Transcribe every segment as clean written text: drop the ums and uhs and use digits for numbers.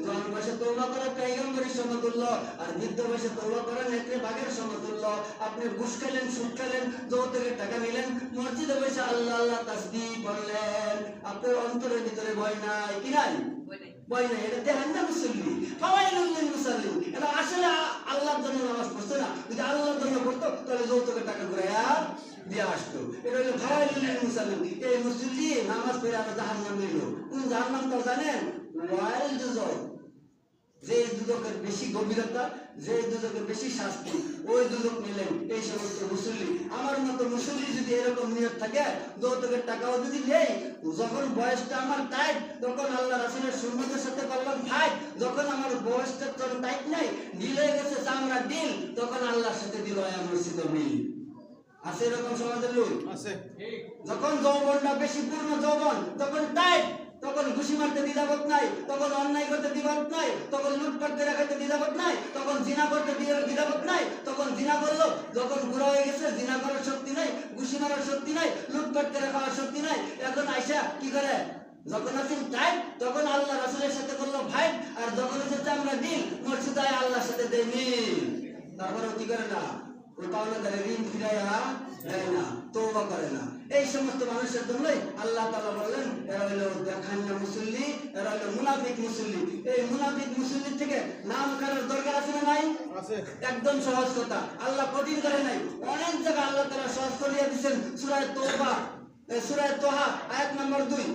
জওয়ান বয়সে তওবা করা পয়গম্বরের সমতুল্য, আর বৃদ্ধ বয়সে তওবা করা নেকড়ে বাঘের সমতুল্য। আপনি ঘুষ খেলেন, সুদ খেলেন, যৌতুকের টাকা নিলেন, মসজিদে বসে আল্লাহ আল্লাহ তাসবিহ পড়লেন, আপনার অন্তরের ভিতরে ভয় নাই কি নাই? ভয় নাই। এটা দেখেন না মুসল্লি, ফাওয়াইলুল লিল মুসাল্লিন, এটা আসলে আল্লাহর জন্য নামাজ পড়ছে না। যদি আল্লাহর জন্য পড়তো তাহলে যৌতুকের টাকা ঘুরাইয়া দিয়ে আসতো। এটা হলো ফাওয়াইলুল লিল মুসাল্লিন। এই মুসল্লি নামাজ পড়ে আবার জাহান্নাম নিল। কোন জাহান্নাম তো জানেন? ওয়াইল দুজক। যে দুজকের বেশি গভীরতা, যে দুজকের বেশি শাস্তি, ওই দুজক নিলেন এই সমস্ত মুসল্লি। আমার মতো মুসল্লি যদি এরকম নিয়ত থাকে, যৌতুকের টাকাও যদি নেই, যখন বয়সটা আমার টাইট তখন আল্লাহ রাসূলের সুন্নতের সাথে করলাম ফাইট, যখন আমার বয়সটা তোর টাইট নাই, ঢিল হয়ে গেছে চামড়া ঢিল, তখন আল্লাহর সাথে দিল মসজিদ মিল। আছে এরকম সমাজের লোক আছে। যখন যৌবনটা বেশি পূর্ণ যৌবন, তখন টাইট, তখন ঘুষি মারতে দ্বিধাবোধ নাই, তখন অন্যায় করতে দ্বিধাবোধ নাই, তখন লুটপাট করে রাখতে দ্বিধাবোধ নাই, তখন জিনা করতে দ্বিধাবোধ নাই, তখন জিনা করলো। যখন বুড়া হয়ে গেছে, জিনা করার শক্তি নাই, ঘুষি মারার শক্তি নাই, লুটপাট করে খাওয়ার শক্তি নাই, এখন আইসা কি করে? যখন আছেন টাইট তখন আল্লাহ রাসূলের সাথে করলো ভাই, আর যখন হচ্ছে আমরা দিন মসজিদে আল্লাহর সাথে দেই মিল। তারপরে কি করে না? ওই পাওনাদারে ঋণ ফিরাইয়া দেয় না, তওবা করে না। এই সমস্ত মানুষের জন্যই আল্লাহ তাআলা বললেন এরা হলো দেখান্না মুসল্লি, এরা হলো মুনাফিক মুসল্লি। এই মুনাফিক মুসল্লি থেকে নাম করার দরকার আছে না নাই? আছে। একদম সহজ কথা, আল্লাহ কঠিন করে নাই। অনেক জায়গা আল্লাহ তাআলা সহজ করিয়া দিয়েছেন। সূরা তওবা, সূরা তোহা আয়াত নম্বর 2,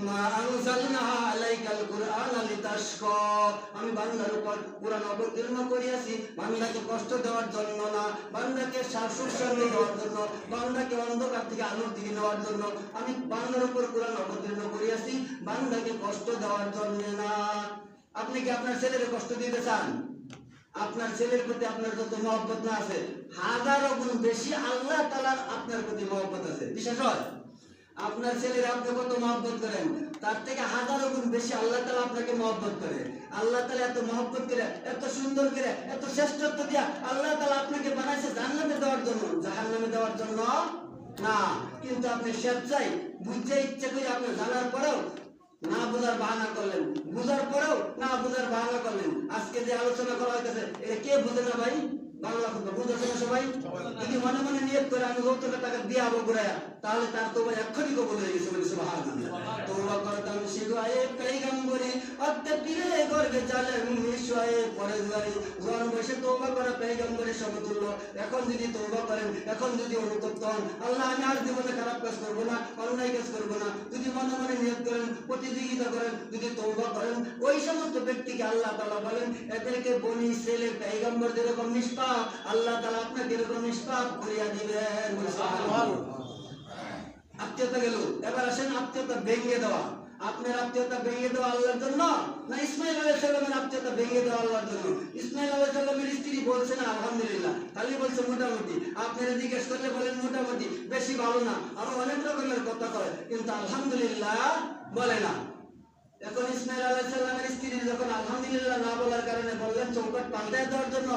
মা আনজালনাহা আলাইকাল কুরআনা লিতাশকা। আমি বান্দার উপর কুরআন অবতীর্ণ করিয়াছি বান্দাকে কষ্ট দেওয়ার জন্য না, বান্দাকে সুসংবাদ দেওয়ার জন্য, বান্দাকে অন্ধকার থেকে আলোর দিকে নেওয়ার জন্য। আমি বান্দার উপর কুরআন অবতীর্ণ করিয়াছি বান্দাকে কষ্ট দেওয়ার জন্য না। আপনি কি আপনার ছেলেকে কষ্ট দিতে চান? আপনার ছেলের প্রতি আপনার যত মহব্বত না আছে, হাজারো গুণ বেশি আল্লাহ তাআলার আপনার প্রতি মহব্বত আছে। বিশ্বাস হয়? আপনার ছেলেরা আপনি কত মহব্বত করেন, তার থেকে হাজারো গুণ বেশি আল্লাহ তাআলা আপনাকে মহব্বত করে। আল্লাহ তাআলা এত মহব্বত করে, এত সুন্দর করে, এত শ্রেষ্ঠত্ব দিয়া আল্লাহ তাআলা আপনাকে বানাইছে জান্নাতে দেওয়ার জন্য, জাহান্নামে দেওয়ার জন্য না। কিন্তু আপনি স্বেচ্ছায় বুঝতে ইচ্ছা করে আপনি জানার পরেও না বুঝার বাহানা করলেন, বুঝার পরেও না বুঝার বাহানা করলেন। আজকে যে আলোচনা করা হইতেছে এটা কে বুঝে না ভাই? বাংলা বুঝেছে না সবাই? যদি মনে মনে নিয়ত করে আমি যৌতুকের টাকা দিয়ে আবো ঘুরাইয়া, তাহলে তার তওবা এক্ষুনি কবুল হয়ে গেছে। বলে সুবহানাল্লাহ। তওবা করতাম শিখায়ে পয়গম্বরে অত্তে পীরে গর্বে জালেম নিশ্চয় পরে দুয়ারে। জওয়ান বয়সে তওবা করা পয়গম্বরের সমতুল্য। এখন যদি তওবা করেন, এখন যদি অনুতপ্ত হন, আল্লাহ আমি আর জীবনে খারাপ কাজ করব না, অন্যায় কাজ করব না, যদি মনে মনে নিয়ত করেন, প্রতিযোগিতা করেন, যদি তওবা করেন, ওই সমস্ত ব্যক্তিকে আল্লাহ তাআলা বলেন এদেরকে বনি ইসরাইলের পয়গম্বর যেরকম নিষ্পাপ, আল্লাহ তাআলা আপনাকে এরকম নিষ্পাপ করিয়া দিবেন। আত্মীয়তা গেল, এবার আসেন আত্মীয়তা ভেঙে দেওয়া। আপনার আত্মীয়তা ভেঙে দেওয়া আল্লাহর জন্য না ইসমাইল আলাইহিস সালামের আত্মীয়তা ভেঙে দেওয়া আল্লাহর জন্য? ইসমাইল আলাইহিস সালামের স্ত্রী বলছে না আলহামদুলিল্লাহ, খালি বলছে মোটামুটি। আপনারা জিজ্ঞেস করলে বলেন মোটামুটি, বেশি ভালো না, আরো অনেক রকমের কথা কয়, কিন্তু আলহামদুলিল্লাহ বলে না। এখন ইসমাইল আলাইহিস সালামের স্ত্রী যখন আলহামদুলিল্লাহ না বলার কারণে বললেন চৌকাট পাল্টায় দেওয়ার জন্য,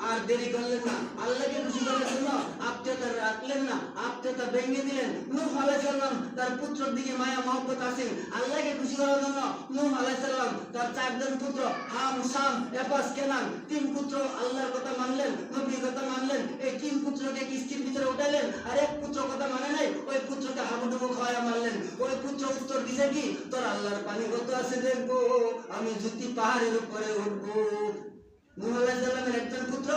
আর দেরি করলেন না, আল্লাহকে খুশি করার জন্য আত্মীয়তা রাখলেন না, আত্মীয়তা ভেঙে দিলেন। নূহ আলাইহিস সালাম তার পুত্রের দিকে মায়া মহব্বত আছে, আল্লাহকে খুশি করার জন্য নূহ আলাইহিস সালাম তার 4 জন পুত্র হাম, শাম, এপাস, কেনান, 3 পুত্র আল্লাহর কথা মানলেন, নবীর কথা মানলেন। এই 3 পুত্রকে কিস্তির ভিতরে উঠাইলেন, আর এক পুত্র কথা মানে নাই, ওই পুত্রকে হাবুডুবু খাওয়া মারলেন। ওই পুত্র উত্তর দিছে কি, তোর আল্লাহর পানি কত আছে দেখবো, আমি জ্যোতি পাহাড়ের উপরে উঠবো। নূহ আলাইহিস সালামের একজন পুত্র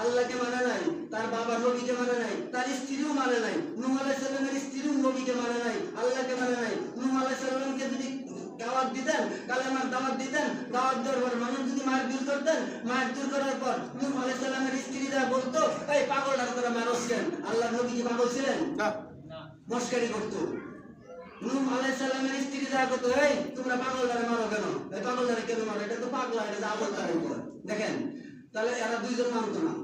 আল্লাহকে মানে নাই, তার বাবা নবীকে মানে নাই, তার স্ত্রীও মানে নাই। নূহ আলাইহিস সালামের স্ত্রীও নবীকে মানে নাই, আল্লাহকে মানে নাই। নূহ আলাইহিস সালামকে যদি দাওয়াত দিতেন, কালেমার দাওয়াত দিতেন, দাওয়াত দেওয়ার পর মানুষ যদি মার দূর করতেন, মার দূর করার পর নূহ আলাইহিস সালামের স্ত্রীরা বলতো এই পাগলটা তোরা মারস কেন? আল্লাহ নবী কি পাগল ছিলেন? না, মস্কারি করতো। নূহ আলাইহিস সালামের স্ত্রী যা করতো, এই তোমরা পাগলটারে মারো কেন? এই পাগলটারে কেন মারো? এটা তো পাগলা, এটা আবল তার উপর। দেখেন, তাহলে এরা দুইজন মানতো না,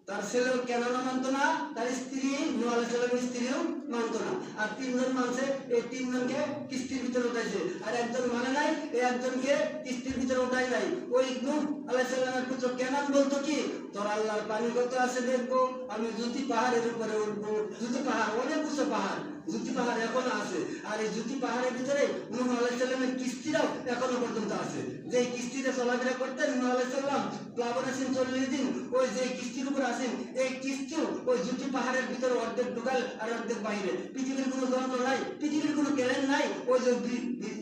তার ছেলেও কেন মানতো না, তার স্ত্রী নূহ আলাইহিস সালামের স্ত্রীও মানতো না। আর 3 জন মানছে, এই 3 জনকে কিস্তির ভিতরে উঠাইছে, আর একজন মানে নাই, এই একজনকে কিস্তির ভিতরে উঠাই নাই। ওই নূহ আলাইহিস সালামের পুত্র কেনান বলতো কি, তোর আল্লাহর পানি কত আছে দেখবো, আমি জ্যোতি পাহাড়ের উপরে উঠবো। জ্যোতি পাহাড় অনেক উঁচু পাহাড়, জ্যোতি পাহাড় এখনো আছে, আর এই জ্যোতি পাহাড়ের ভিতরে নূহ আলাইহিস সালামের কিস্তিরাও এখনো পর্যন্ত আছে। যে কিস্তিতে চলাফেরা করতেন নূহ আলাইহিস সালাম, প্লাবন আছেন 40 দিন, ওই যে কিস্তির উপর আছেন, এই কিস্তিও ওই জুটি পাহাড়ের ভিতরে অর্ধেক ঢুকাল আর অর্ধেক বাইরে। পৃথিবীর কোনো যন্ত্র নাই, পৃথিবীর কোনো ক্যালেন নাই ওই যে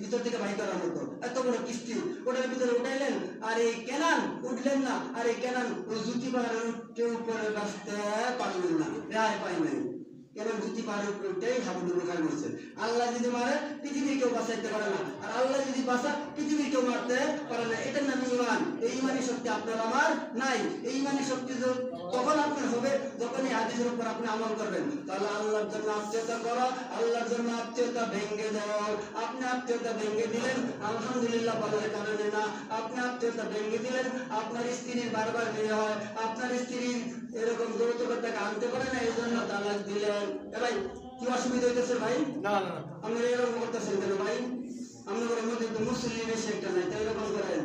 ভিতর থেকে বাহির করার মতো এত বড় কিস্তি ওটার ভিতরে উঠাইলেন। আর এই কেনান উঠলেন না, আর এই কেনান ওই জুটি পাহাড়ের উপরে বাঁচতে পারলেন না, রেহাই পাই নাই। কেন জুতি পাহাড়ের উপরটাই হাবুডুবু খায় মরছে। আল্লাহ যদি মারে পৃথিবীর কেউ বাঁচাইতে পারে না, আর আল্লাহ যদি বাঁচা পৃথিবীর কেউ মারতে পারে না। এটার নাম ঈমান। এই ঈমানি শক্তি আপনার আমার নাই। এই ঈমানি শক্তি তখন আপনার হবে যখন এই হাদিসের উপর আপনি আমল করবেন। তাহলে আল্লাহর জন্য আত্মীয়তা করো, আল্লাহর জন্য আত্মীয়তা ভেঙে দাও। আপনি আত্মীয়তা ভেঙে দিলেন আলহামদুলিল্লাহ বলার কারণে না, আপনি আত্মীয়তা ভেঙে দিলেন আপনার স্ত্রীর বারবার বিয়ে হয়, আপনার স্ত্রীর এরকম যৌতুকের টাকা আনতে পারে না, এই জন্য তালাক দিলেন। ভাই কি অসুবিধা হইতেছে ভাই? না না আপনি এরকম করতেছেন কেন ভাই? আপনাদের মধ্যে তো মুসলিম বেশি একটা নাই, তাই এরকম করেন।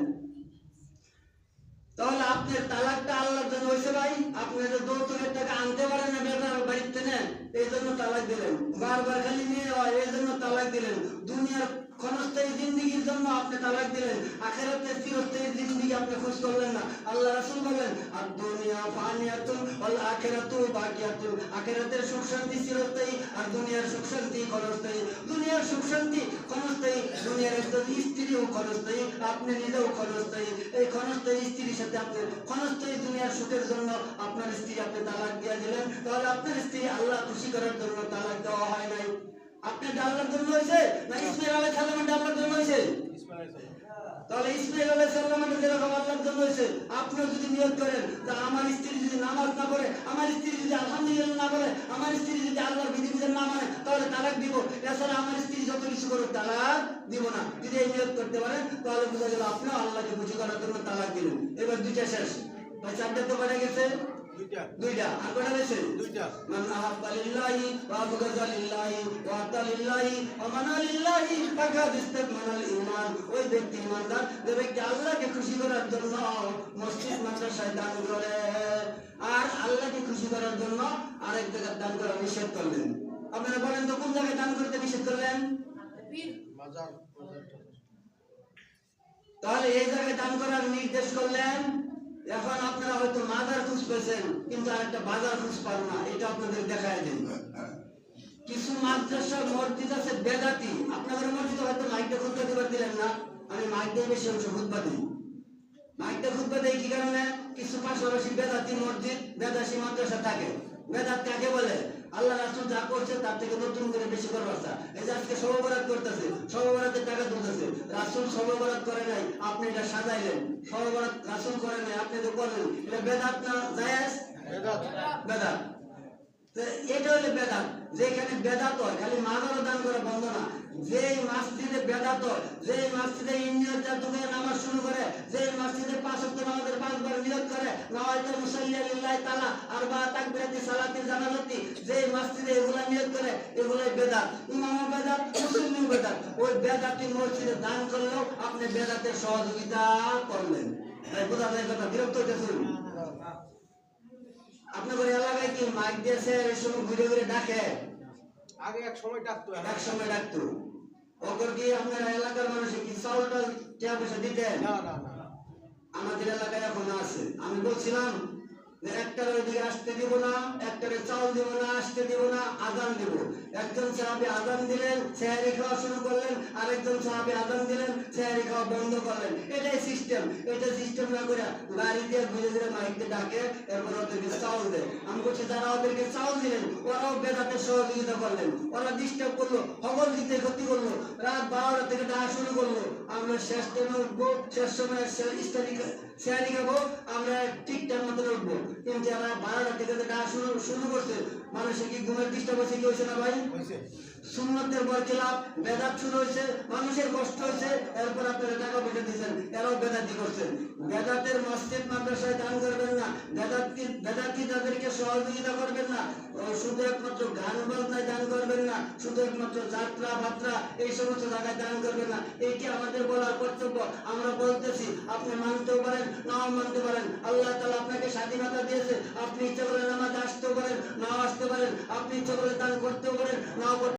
তাহলে আপনার তালাকটা আল্লাহর জন্য হয়েছে ভাই। আপনি যে যৌতুকের টাকা আনতে পারেন না বেটার বাড়িতে নেন, এই জন্য তালাক দিলেন। বারবার খালি নিয়ে হয়, এই জন্য তালাক দিলেন। দুনিয়ার ক্ষণস্থায়ী জিন্দিগির জন্য আপনি তালাক দিলেন, আখিরাতের চিরস্থায়ী জিন্দিগি আপনি খোঁজ করলেন না। আল্লাহ রাসূল বলেন আর দুনিয়া ফানিয়াতুন ওয়াল আখিরাতু বাকিয়াতুন। আখিরাতের সুখ শান্তি চিরস্থায়ী, আর দুনিয়ার সুখ শান্তি ক্ষণস্থায়ী। দুনিয়ার সুখ শান্তি ক্ষণস্থায়ী, দুনিয়ার স্ত্রীও ক্ষণস্থায়ী, আপনি নিজেও ক্ষণস্থায়ী। এই ক্ষণস্থায়ী স্ত্রীর সাথে আপনি ক্ষণস্থায়ী দুনিয়ার সুখের জন্য আপনার স্ত্রী আপনি তালাক দিয়ে দিলেন। তাহলে আপনার স্ত্রী আল্লাহ খুশি করার জন্য তালাক দেওয়া হয় নাই। আপনি আল্লাহর জন্য হয়েছে না ইসমাঈল আলাইহিস সালামের আল্লাহর জন্য হয়েছে? তাহলে ইসমাঈল আলাইহিস সালামের যেরকম আল্লাহর জন্য হয়েছে, আপনিও যদি নিয়ত করেন যে আমার স্ত্রী যদি নামাজ না পড়ে, আমার স্ত্রী যদি আলহামদুলিল্লাহ না বলে, আমার স্ত্রী যদি আল্লাহর বিধিবিধান না মানে, তাহলে তালাক দিব। এছাড়া আমার স্ত্রী যত কিছু করুক তালাক দিব না। যদি এই নিয়ত করতে পারেন তাহলে বোঝা গেল আপনিও আল্লাহকে খুশি করার জন্য তালাক দিলেন। এবার দুইটা শেষ ভাই, চারটা তো বেড়ে গেছে, দুইটা আর কটা রয়েছে? মান আহাব্বা লিল্লাহি ওয়া আবগাযা লিল্লাহি ওয়া আতা লিল্লাহি ওয়া মানা লিল্লাহি ফাকাদ ইসতাকমালাল ঈমান। ওই ব্যক্তি ঈমানদার যে ব্যক্তি আল্লাহকে খুশি করার জন্য মসজিদ মাদ্রাসায় দান করে, আর আল্লাহকে খুশি করার জন্য আরেক জায়গায় দান করা নিষেধ করলেন। আপনারা বলেন তো কোন জায়গায় দান করতে নিষেধ করলেন? বাজার। তাহলে এই জায়গায় দান করার নির্দেশ করলেন। এখন আপনারা হয়তো মাজার খুঁজ পেয়েছেন, কিন্তু আরেকটা বাজার খুঁজ পান না। এটা আপনাদের দেখায় দিন। কিছু মাদ্রাসা মসজিদ আছে বেদাতি। আপনাদের মসজিদে হয়তো মাইকটা খুতবা দিবার দিলেন না, আমি মাইক দিয়ে বেশি অংশ খুতবা দিই। মাইকটা খুতবা দেই কি কারণে? কিছু পাশাপাশি বেদাতি মসজিদ বেদাসী মাদ্রাসা থাকে। বেদাত কাকে বলে? আল্লাহ রাসূল যা করছে তার থেকে নতুন করে বেশি করবার চা। এই যে আজকে শবে বরাত করতেছে, শবে বরাতের টাকা তুলতেছে। রাসূল শবে বরাত করে নাই, আপনি এটা সাজাইলেন। শবে বরাত রাসূল করে নাই, আপনি তো করলেন। এটা বেদাত না জায়েজ? বেদাত। বেদাত। এটা হলো বেদাত। যেখানে বেদাত হয়, খালি মাজারও দান করে বন্ধ না। যেই মসজিদে বেদাত হয়, যেই মসজিদে ইন্নিয়ত জাতুকে নামাজ শুরু করে, যেই মসজিদে 5 ওয়াক্ত নামাজের 5 বার নিয়ত করে, নাওয়াইতু মুসাল্লি লিল্লাহি তাআলা আরবা তাকবীরাতি সালাতি জানাজাতি, যেই মসজিদে এগুলা নিয়ত করে, এগুলাই বেদাত। ইমামও বেদাত, মুসল্লিও বেদাত। ওই বেদাতি মসজিদে দান করলেও আপনি বেদাতের সহযোগিতা করলেন। তাই বোঝা যায় কথা? বিরক্ত হইতেছেন? আপনাদের এলাকায় কি মাইক দিয়েছে এই সময় ঘুরে ঘুরে ডাকে? আগে এক সময় ডাকতো, এক সময় ডাকতো। ওকে কি আপনার এলাকার মানুষ কি চাউলটা টাকা পয়সা দিতেন? না না না। আমাদের এলাকায় এখন আছে। আমি বলছিলাম যে একটার ওইদিকে আসতে দিব না, একটারে চাউল দিব না, আসতে দিব না, আজান দিব। একজন সাহাবী আজান দিলেন, সেহরি খাওয়া শুরু করলেন। আরেকজন সাহাবী আজান দিলেন, সেহরি খাওয়া বন্ধ করলেন। এটাই সিস্টেম। এটা সিস্টেম না করে গাড়ি দিয়ে ঘুরে ঘুরে মাইকতে ডাকে, এরপর ওদেরকে চাউল দেয়। আমি বলছি যারা ওদেরকে চাউল দিলেন ওরাও বেদাতের সহযোগিতা করলেন। ওরা ডিস্টার্ব করলো, খবর দিতে ক্ষতি করলো, রাত 12টা থেকে ডাকা শুরু করলো। আমরা শেষ টাইমে উঠবো, শেষ সময় সেহরি খাবো, আমরা ঠিক টাইম মতো উঠবো। কিন্তু যারা 12টা থেকে ডাকা শুরু করছে, মানুষের কি ঘুমের ডিস্টার্ব হয়েছে? কি হয়েছে না ভাই? সুন্নতের বরখিলাফ বেদাত শুরু হয়েছে, মানুষের কষ্ট হয়েছে। এরপর আপনারা টাকা পয়সা দিচ্ছেন, এরাও বেদাতি করছেন। বেদাতের মসজিদ মাদ্রাসায় দান করবেন না, বেদাতি তাদেরকে সহযোগিতা করবেন না। শুধু একমাত্র গান বাজনায় দান করবেন না, শুধু একমাত্র যাত্রা ভাত্রা এই সমস্ত জায়গায় দান করবেন না। এইটি আমাদের বলার কর্তব্য। আমরা বলতেছি, আপনি মানতেও পারেন, নাও মানতে পারেন। আল্লাহ তাআলা আপনাকে স্বাধীনতা দিয়েছে। আপনি ইচ্ছা করলে নামাজে আসতেও পারেন, নাও আসতে পারেন। আপনি ইচ্ছা করলে দান করতেও পারেন, নাও